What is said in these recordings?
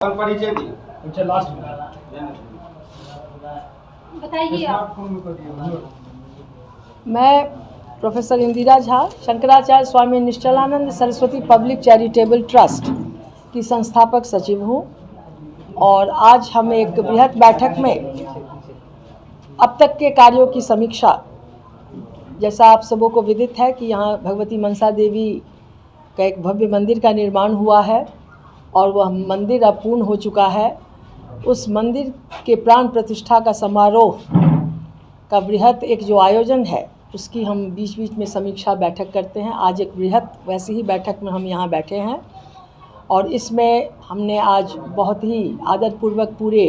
और परिचय दी। अच्छा लास्ट बताइए आप। मैं professor Indira Jha Shankaracharya Swami Nischalananda Saraswati public charitable trust की संस्थापक सचिव हूँ और आज हम एक बृहद बैठक में अब तक के कार्यों की समीक्षा, जैसा आप सबों को विदित है कि यहाँ भगवती मनसा देवी का एक भव्य मंदिर का निर्माण हुआ है और वह मंदिर अब पूर्ण हो चुका है। उस मंदिर के प्राण प्रतिष्ठा का समारोह का बृहद एक जो आयोजन है उसकी हम बीच बीच में समीक्षा बैठक करते हैं। आज एक बृहद वैसी ही बैठक में हम यहाँ बैठे हैं और इसमें हमने आज बहुत ही आदरपूर्वक पूरे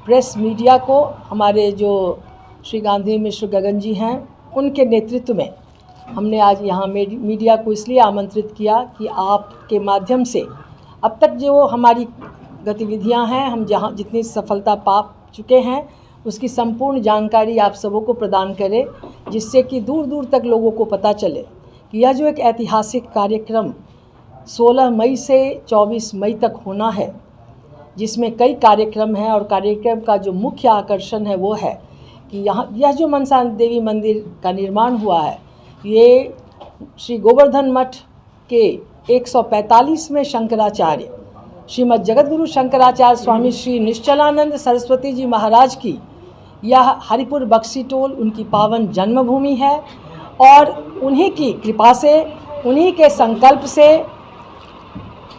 प्रेस मीडिया को, हमारे जो श्री गांधी मिश्र गगन जी हैं उनके नेतृत्व में हमने आज यहाँ मीडिया को इसलिए आमंत्रित किया कि आपके माध्यम से अब तक जो हमारी गतिविधियाँ हैं, हम जहाँ जितनी सफलता पा चुके हैं उसकी संपूर्ण जानकारी आप सबों को प्रदान करें, जिससे कि दूर दूर तक लोगों को पता चले कि यह जो एक ऐतिहासिक कार्यक्रम 16 मई से 24 मई तक होना है, जिसमें कई कार्यक्रम हैं और कार्यक्रम का जो मुख्य आकर्षण है वो है कि यहाँ यह जो मनसा देवी मंदिर का निर्माण हुआ है, ये श्री गोवर्धन मठ के 145वें शंकराचार्य श्रीमद् जगतगुरु शंकराचार्य स्वामी श्री निश्चलानंद सरस्वती जी महाराज की यह हरिपुर बक्सी टोल उनकी पावन जन्मभूमि है और उन्हीं की कृपा से, उन्हीं के संकल्प से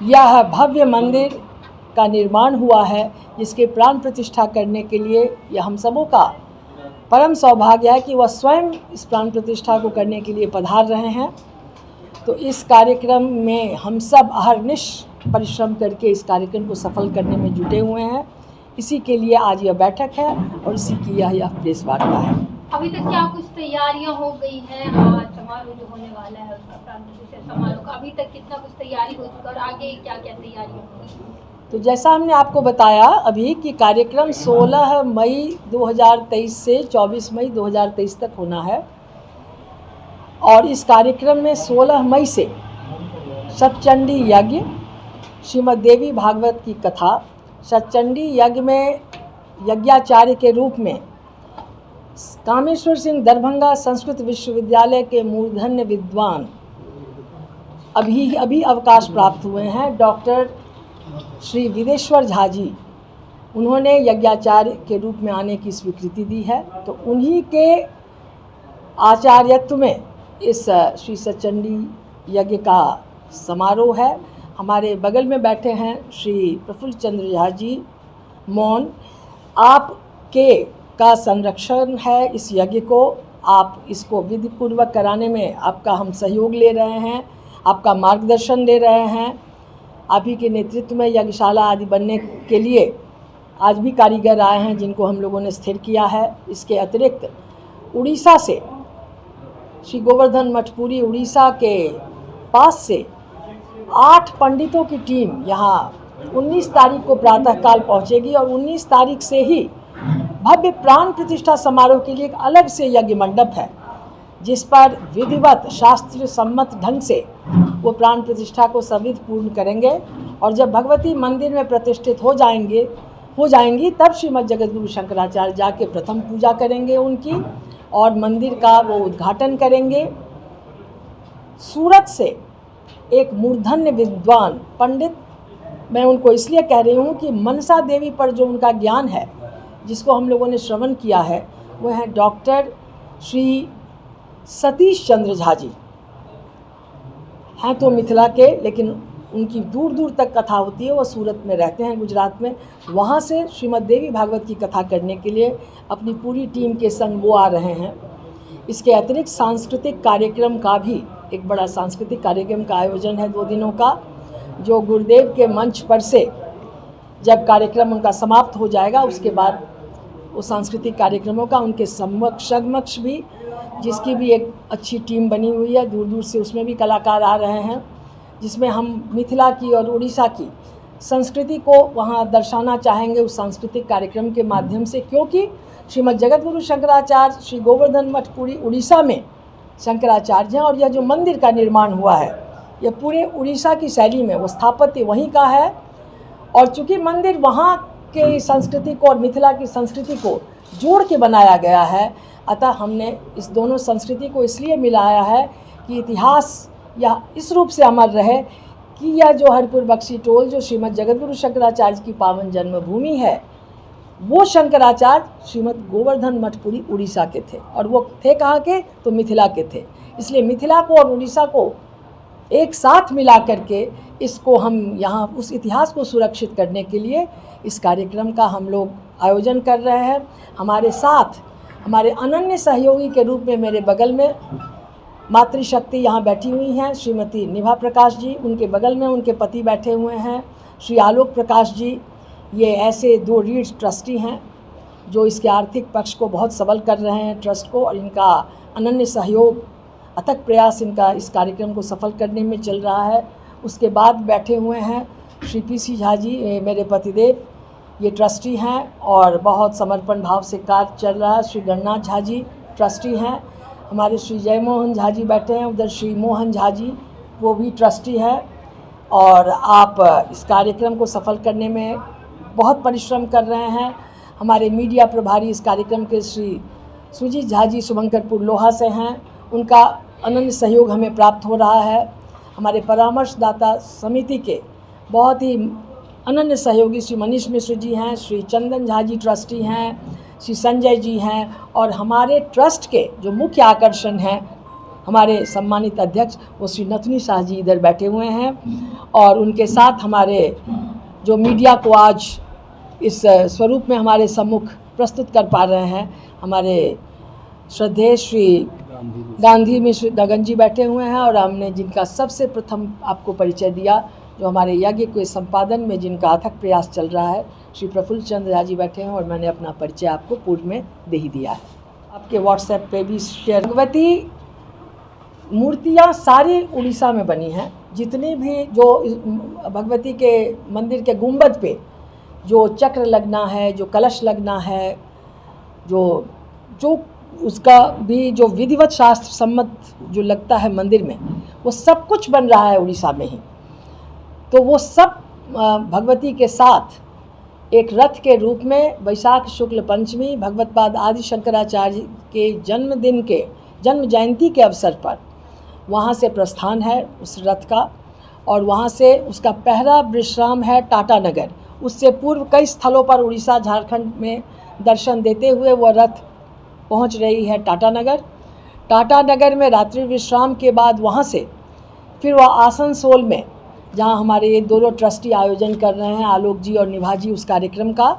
यह भव्य मंदिर का निर्माण हुआ है, जिसके प्राण प्रतिष्ठा करने के लिए यह हम सबों का परम सौभाग्य है कि वह स्वयं इस प्राण प्रतिष्ठा को करने के लिए पधार रहे हैं। तो इस कार्यक्रम में हम सब अहर्निश परिश्रम करके इस कार्यक्रम को सफल करने में जुटे हुए हैं। इसी के लिए आज यह बैठक है और इसी की यह प्रेस वार्ता है। अभी तक क्या कुछ तैयारियां हो गई हैं? आज समारोह जो होने वाला है उसका प्राण प्रतिष्ठा समारोह का अभी तक कितना कुछ तैयारी हो चुका और आगे क्या क्या तैयारियां होंगी? तो जैसा हमने आपको बताया अभी कि कार्यक्रम 16 मई 2023 से 24 मई 2023 तक होना है और इस कार्यक्रम में 16 मई से सतचंडी यज्ञ, श्रीमद् देवी भागवत की कथा, सतचंडी यज्ञ में यज्ञाचार्य के रूप में कामेश्वर सिंह दरभंगा संस्कृत विश्वविद्यालय के मूर्धन्य विद्वान अभी अवकाश प्राप्त हुए हैं, डॉक्टर श्री विदेश्वर झा जी, उन्होंने यज्ञाचार्य के रूप में आने की स्वीकृति दी है। तो उन्हीं के आचार्यत्व में इस श्री सतचंडी यज्ञ का समारोह है। हमारे बगल में बैठे हैं श्री प्रफुल्ल चंद्र झा जी मौन, आपके का संरक्षण है इस यज्ञ को, आप इसको विधिपूर्वक कराने में आपका हम सहयोग ले रहे हैं, आपका मार्गदर्शन ले रहे हैं। आप ही के नेतृत्व में यज्ञशाला आदि बनने के लिए आज भी कारीगर आए हैं जिनको हम लोगों ने स्थिर किया है। इसके अतिरिक्त उड़ीसा से श्री गोवर्धन मठपुरी उड़ीसा के पास से 8 पंडितों की टीम यहाँ 19 तारीख को प्रातःकाल पहुँचेगी और 19 तारीख से ही भव्य प्राण प्रतिष्ठा समारोह के लिए एक अलग से यज्ञ मंडप है, जिस पर विधिवत शास्त्र सम्मत ढंग से वो प्राण प्रतिष्ठा को सविध पूर्ण करेंगे और जब भगवती मंदिर में प्रतिष्ठित हो जाएंगी तब श्रीमद् जगतगुरु शंकराचार्य जाके प्रथम पूजा करेंगे उनकी और मंदिर का वो उद्घाटन करेंगे। सूरत से एक मूर्धन्य विद्वान पंडित, मैं उनको इसलिए कह रही हूँ कि मनसा देवी पर जो उनका ज्ञान है, जिसको हम लोगों ने श्रवण किया है, वो है डॉक्टर श्री सतीश चंद्र झा जी। हैं तो मिथिला के, लेकिन उनकी दूर दूर तक कथा होती है, वो सूरत में रहते हैं गुजरात में। वहाँ से श्रीमद् देवी भागवत की कथा करने के लिए अपनी पूरी टीम के संग वो आ रहे हैं। इसके अतिरिक्त सांस्कृतिक कार्यक्रम का भी एक बड़ा सांस्कृतिक कार्यक्रम का आयोजन है 2 दिनों का, जो गुरुदेव के मंच पर से जब कार्यक्रम उनका समाप्त हो जाएगा उसके बाद वो सांस्कृतिक कार्यक्रमों का उनके समक्ष भी, जिसकी भी एक अच्छी टीम बनी हुई है, दूर दूर से उसमें भी कलाकार आ रहे हैं, जिसमें हम मिथिला की और उड़ीसा की संस्कृति को वहाँ दर्शाना चाहेंगे उस सांस्कृतिक कार्यक्रम के माध्यम से, क्योंकि श्रीमद् जगतगुरु शंकराचार्य श्री गोवर्धन मठपुरी उड़ीसा में शंकराचार्य हैं और यह जो मंदिर का निर्माण हुआ है यह पूरे उड़ीसा की शैली में, वो स्थापत्य वहीं का है और चूँकि मंदिर वहाँ के संस्कृति को और मिथिला की संस्कृति को जोड़ के बनाया गया है, अतः हमने इस दोनों संस्कृति को इसलिए मिलाया है कि इतिहास या इस रूप से अमर रहे कि यह जो हरपुर बख्शी टोल जो श्रीमद् जगतगुरु शंकराचार्य की पावन जन्मभूमि है, वो शंकराचार्य श्रीमद् गोवर्धन मठपुरी उड़ीसा के थे, और वो थे कहाँ के, तो मिथिला के थे। इसलिए मिथिला को और उड़ीसा को एक साथ मिला करके इसको हम यहाँ उस इतिहास को सुरक्षित करने के लिए इस कार्यक्रम का हम लोग आयोजन कर रहे हैं। हमारे साथ हमारे अनन्य सहयोगी के रूप में मेरे बगल में मातृशक्ति यहाँ बैठी हुई हैं, श्रीमती निभा प्रकाश जी, उनके बगल में उनके पति बैठे हुए हैं श्री आलोक प्रकाश जी। ये ऐसे 2 रीड ट्रस्टी हैं जो इसके आर्थिक पक्ष को बहुत सबल कर रहे हैं ट्रस्ट को, और इनका अनन्य सहयोग, अथक प्रयास इनका इस कार्यक्रम को सफल करने में चल रहा है। उसके बाद बैठे हुए हैं श्री PC झा जी, मेरे पतिदेव, ये ट्रस्टी हैं और बहुत समर्पण भाव से कार्य चल रहा है। श्री गणनाथ झा जी ट्रस्टी हैं। हमारे श्री जयमोहन झा जी बैठे हैं, उधर श्री मोहन झा जी, वो भी ट्रस्टी हैं। और आप इस कार्यक्रम को सफल करने में बहुत परिश्रम कर रहे हैं। हमारे मीडिया प्रभारी इस कार्यक्रम के श्री सुजीत झा जी शुभंकरपुर लोहा से हैं, उनका अनन्य सहयोग हमें प्राप्त हो रहा है। हमारे परामर्शदाता समिति के बहुत ही अनन्य सहयोगी श्री मनीष मिश्र जी हैं, श्री चंदन झा जी ट्रस्टी हैं, श्री संजय जी हैं, और हमारे ट्रस्ट के जो मुख्य आकर्षण हैं, हमारे सम्मानित अध्यक्ष वो श्री नथुनी शाह जी इधर बैठे हुए हैं। और उनके साथ हमारे जो मीडिया को आज इस स्वरूप में हमारे सम्मुख प्रस्तुत कर पा रहे हैं, हमारे श्रद्धेय श्री गांधी मिश्र गगन जी बैठे हुए हैं, और हमने जिनका सबसे प्रथम आपको परिचय दिया, जो हमारे यज्ञ के संपादन में जिनका अथक प्रयास चल रहा है, श्री प्रफुल्ल चंद्र झा जी बैठे हैं, और मैंने अपना परिचय आपको पूर्व में दे ही दिया है। आपके व्हाट्सएप पे भी शेयर। भगवती मूर्तियाँ सारी उड़ीसा में बनी हैं, जितनी भी जो भगवती के मंदिर के गुंबद पे जो चक्र लगना है, जो कलश लगना है, जो उसका भी जो विधिवत शास्त्र सम्मत जो लगता है मंदिर में, वो सब कुछ बन रहा है उड़ीसा में ही। तो वो सब भगवती के साथ एक रथ के रूप में वैशाख शुक्ल पंचमी भगवतपाद आदि शंकराचार्य के जन्मदिन के जन्म जयंती के अवसर पर वहाँ से प्रस्थान है उस रथ का, और वहाँ से उसका पहला विश्राम है टाटा नगर। उससे पूर्व कई स्थलों पर उड़ीसा झारखंड में दर्शन देते हुए वह रथ पहुँच रही है टाटा नगर। टाटा नगर में रात्रि विश्राम के बाद वहाँ से फिर वह आसनसोल में, जहाँ हमारे ये दोनों ट्रस्टी आयोजन कर रहे हैं, आलोक जी और निभा जी, उस कार्यक्रम का,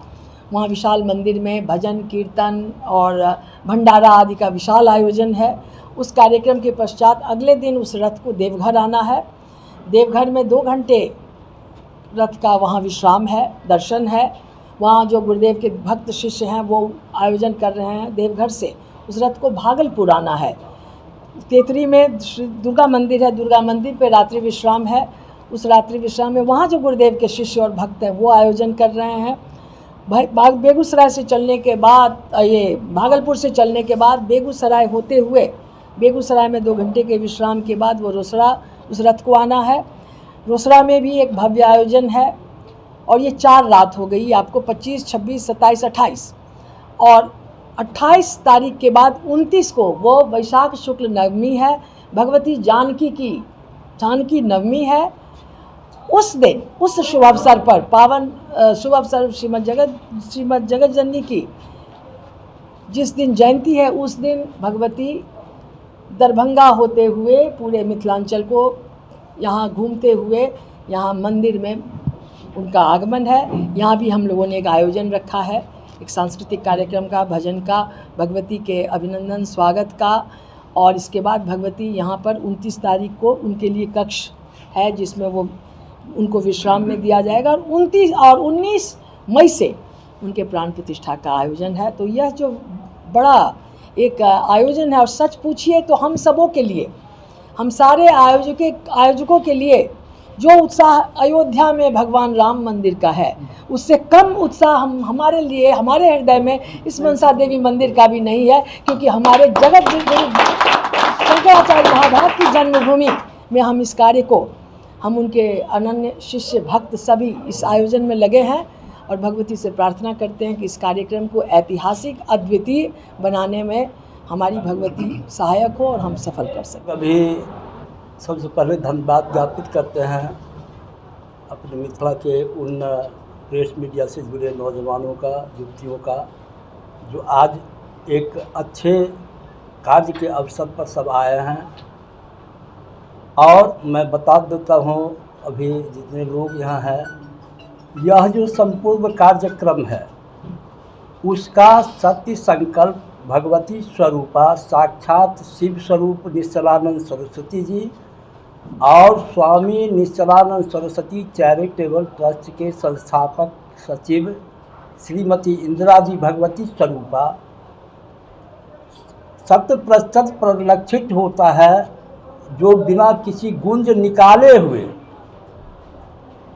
वहाँ विशाल मंदिर में भजन कीर्तन और भंडारा आदि का विशाल आयोजन है। उस कार्यक्रम के पश्चात अगले दिन उस रथ को देवघर आना है। देवघर में 2 घंटे रथ का वहाँ विश्राम है, दर्शन है। वहाँ जो गुरुदेव के भक्त शिष्य हैं वो आयोजन कर रहे हैं। देवघर से उस रथ को भागलपुर आना है। तेतरी में दुर्गा मंदिर है, दुर्गा मंदिर पे रात्रि विश्राम है। उस रात्रि विश्राम में वहाँ जो गुरुदेव के शिष्य और भक्त हैं वो आयोजन कर रहे हैं। बेगूसराय से चलने के बाद, ये भागलपुर से चलने के बाद बेगूसराय होते हुए बेगूसराय में 2 घंटे के विश्राम के बाद वो रोसड़ा उस रथ को आना है। रोसड़ा में भी एक भव्य आयोजन है, और ये 4 रात हो गई आपको, 25, 26, 27, 28, और 28 तारीख के बाद 29 को वो वैशाख शुक्ल नवमी है, भगवती जानकी नवमी है। उस दिन उस शुभ अवसर पर, पावन शुभ अवसर श्रीमद् जगत जननी की जिस दिन जयंती है, उस दिन भगवती दरभंगा होते हुए पूरे मिथिलांचल को यहाँ घूमते हुए यहाँ मंदिर में उनका आगमन है। यहाँ भी हम लोगों ने एक आयोजन रखा है, एक सांस्कृतिक कार्यक्रम का, भजन का, भगवती के अभिनंदन स्वागत का। और इसके बाद भगवती यहाँ पर 29 तारीख को उनके लिए कक्ष है जिसमें वो उनको विश्राम में दिया जाएगा, और 29 और 19 मई से उनके प्राण प्रतिष्ठा का आयोजन है। तो यह जो बड़ा एक आयोजन है, और सच पूछिए तो हम सबों के लिए, हम सारे आयोजकों के लिए जो उत्साह अयोध्या में भगवान राम मंदिर का है, उससे कम उत्साह हमारे लिए, हमारे हृदय में इस मनसा देवी मंदिर का भी नहीं है, क्योंकि हमारे जगत शंकराचार्य महाभारत की जन्मभूमि में हम इस कार्य को हम उनके अनन्य शिष्य भक्त सभी इस आयोजन में लगे हैं और भगवती से प्रार्थना करते हैं कि इस कार्यक्रम को ऐतिहासिक अद्वितीय बनाने में हमारी भगवती सहायक हो और हम सफल कर सकें। अभी सबसे पहले धन्यवाद ज्ञापित करते हैं अपने मिथिला के उन प्रेस मीडिया से जुड़े नौजवानों का, युवतियों का, जो आज एक अच्छे कार्य के अवसर पर सब आए हैं। और मैं बता देता हूँ अभी जितने लोग यहाँ हैं, यह जो संपूर्ण कार्यक्रम है उसका सत्य संकल्प भगवती स्वरूपा साक्षात शिव स्वरूप निश्चलानंद सरस्वती जी और स्वामी निश्चलानंद सरस्वती चैरिटेबल ट्रस्ट के संस्थापक सचिव श्रीमती इंदिरा जी भगवती स्वरूपा 100% परिलक्षित होता है, जो बिना किसी गुंज निकाले हुए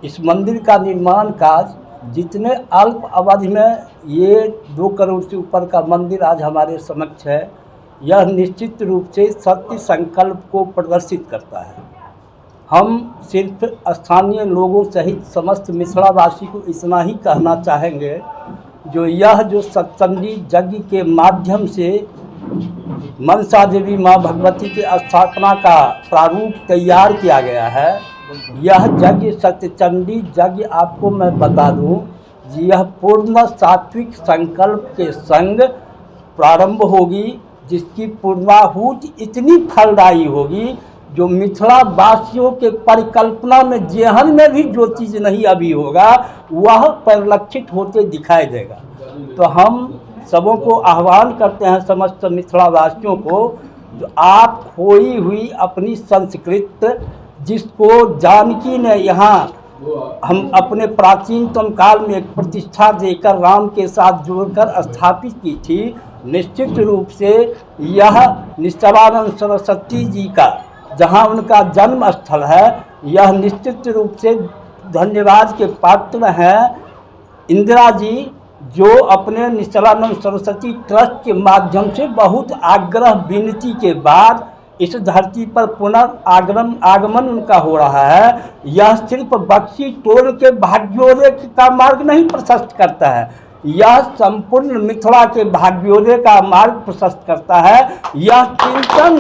इस मंदिर का निर्माण कार्य जितने अल्प अवधि में ये 2 करोड़ से ऊपर का मंदिर आज हमारे समक्ष है, यह निश्चित रूप से सत्य संकल्प को प्रदर्शित करता है। हम सिर्फ स्थानीय लोगों सहित समस्त मिथिलावासी को इतना ही कहना चाहेंगे, जो यह जो सत्संगी यज्ञ के माध्यम से मनसा देवी माँ भगवती के स्थापना का प्रारूप तैयार किया गया है, यह यज्ञ सत्यचंडी यज्ञ आपको मैं बता दूं, यह पूर्ण सात्विक संकल्प के संग प्रारंभ होगी, जिसकी पूर्णाहुति इतनी फलदायी होगी जो मिथिला वासियों के परिकल्पना में जेहन में भी जो चीज़ नहीं अभी होगा वह परिलक्षित होते दिखाई देगा। तो हम सबों को आह्वान करते हैं, समस्त मिथिलावासियों को, जो आप खोई हुई अपनी संस्कृत जिसको जानकी ने यहाँ हम अपने प्राचीनतम काल में एक प्रतिष्ठा देकर राम के साथ जोड़कर स्थापित की थी, निश्चित रूप से यह निश्चलानंद सरस्वती जी का जहाँ उनका जन्म स्थल है, यह निश्चित रूप से धन्यवाद के पात्र हैं इंदिरा जी, जो अपने निश्चलानंद सरस्वती ट्रस्ट के माध्यम से बहुत आग्रह विनती के बाद इस धरती पर आगमन उनका हो रहा है। यह सिर्फ बक्सी टोल के भाग्योदय का मार्ग नहीं प्रशस्त करता है, यह संपूर्ण मिथिला के भाग्योदय का मार्ग प्रशस्त करता है। यह चिंतन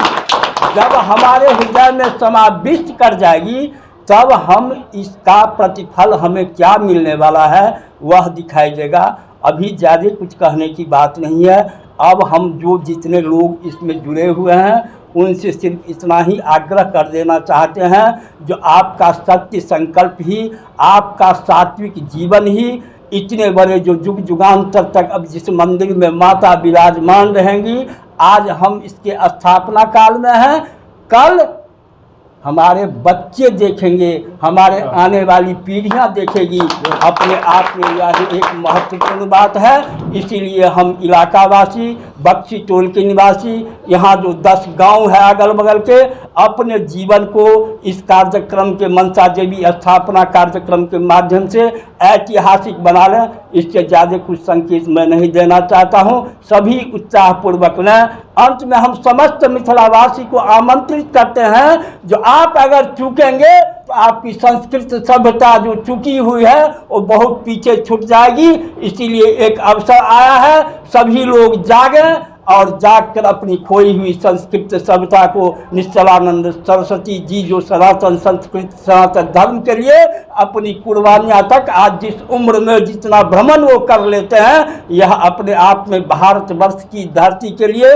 जब हमारे हृदय में समाविष्ट कर जाएगी, तब हम इसका प्रतिफल हमें क्या मिलने वाला है वह दिखाई देगा। अभी ज़्यादा कुछ कहने की बात नहीं है। अब हम जो जितने लोग इसमें जुड़े हुए हैं उनसे सिर्फ इतना ही आग्रह कर देना चाहते हैं, जो आपका सत्य संकल्प ही, आपका सात्विक जीवन ही इतने बड़े जो युग युगांतर तक अब जिस मंदिर में माता विराजमान रहेंगी, आज हम इसके स्थापना काल में हैं, कल हमारे बच्चे देखेंगे, हमारे आने वाली पीढ़ियां देखेगी। अपने आप में यह एक महत्वपूर्ण बात है। इसीलिए हम इलाकावासी, बक्सी टोल के निवासी, यहाँ जो 10 गांव है अगल बगल के, अपने जीवन को इस कार्यक्रम के मनसा देवी स्थापना कार्यक्रम के माध्यम से ऐतिहासिक बना लें। इससे ज़्यादा कुछ संकेत मैं नहीं देना चाहता हूँ। सभी उत्साहपूर्वक लें। अंत में हम समस्त मिथिलावासी को आमंत्रित करते हैं, जो आप अगर चूकेंगे तो आपकी संस्कृत सभ्यता जो चुकी हुई है वो बहुत पीछे छूट जाएगी। इसीलिए एक अवसर आया है, सभी लोग जागें और जागकर अपनी खोई हुई संस्कृत सभ्यता को निश्चलानंद सरस्वती जी जो सनातन संस्कृत सनातन धर्म के लिए अपनी कुर्बानियाँ तक आज जिस उम्र में जितना भ्रमण वो कर लेते हैं, यह अपने आप में भारतवर्ष की धरती के लिए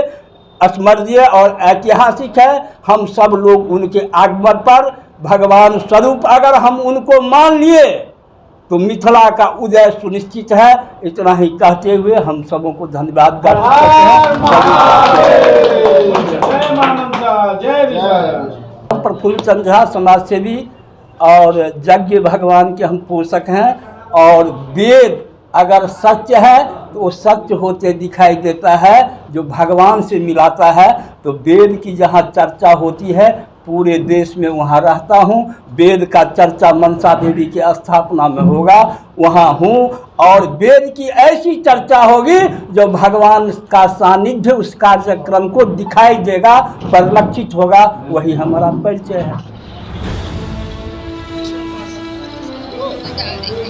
स्मरणीय और ऐतिहासिक है। हम सब लोग उनके आगमन पर भगवान स्वरूप अगर हम उनको मान लिए तो मिथिला का उदय सुनिश्चित है। इतना ही कहते हुए हम सबों को धन्यवाद करते हैं। प्रफुल्ल चंद्र झा समाज सेवी और यज्ञ भगवान के हम पोषक हैं, और वेद अगर सत्य है तो वो सत्य होते दिखाई देता है, जो भगवान से मिलाता है। तो वेद की जहाँ चर्चा होती है पूरे देश में वहाँ रहता हूँ। वेद का चर्चा मनसा देवी की स्थापना में होगा, वहाँ हूँ, और वेद की ऐसी चर्चा होगी जो भगवान का सानिध्य उस कार्यक्रम को दिखाई देगा, परिलक्षित होगा। वही हमारा परिचय है। डाल देंगे।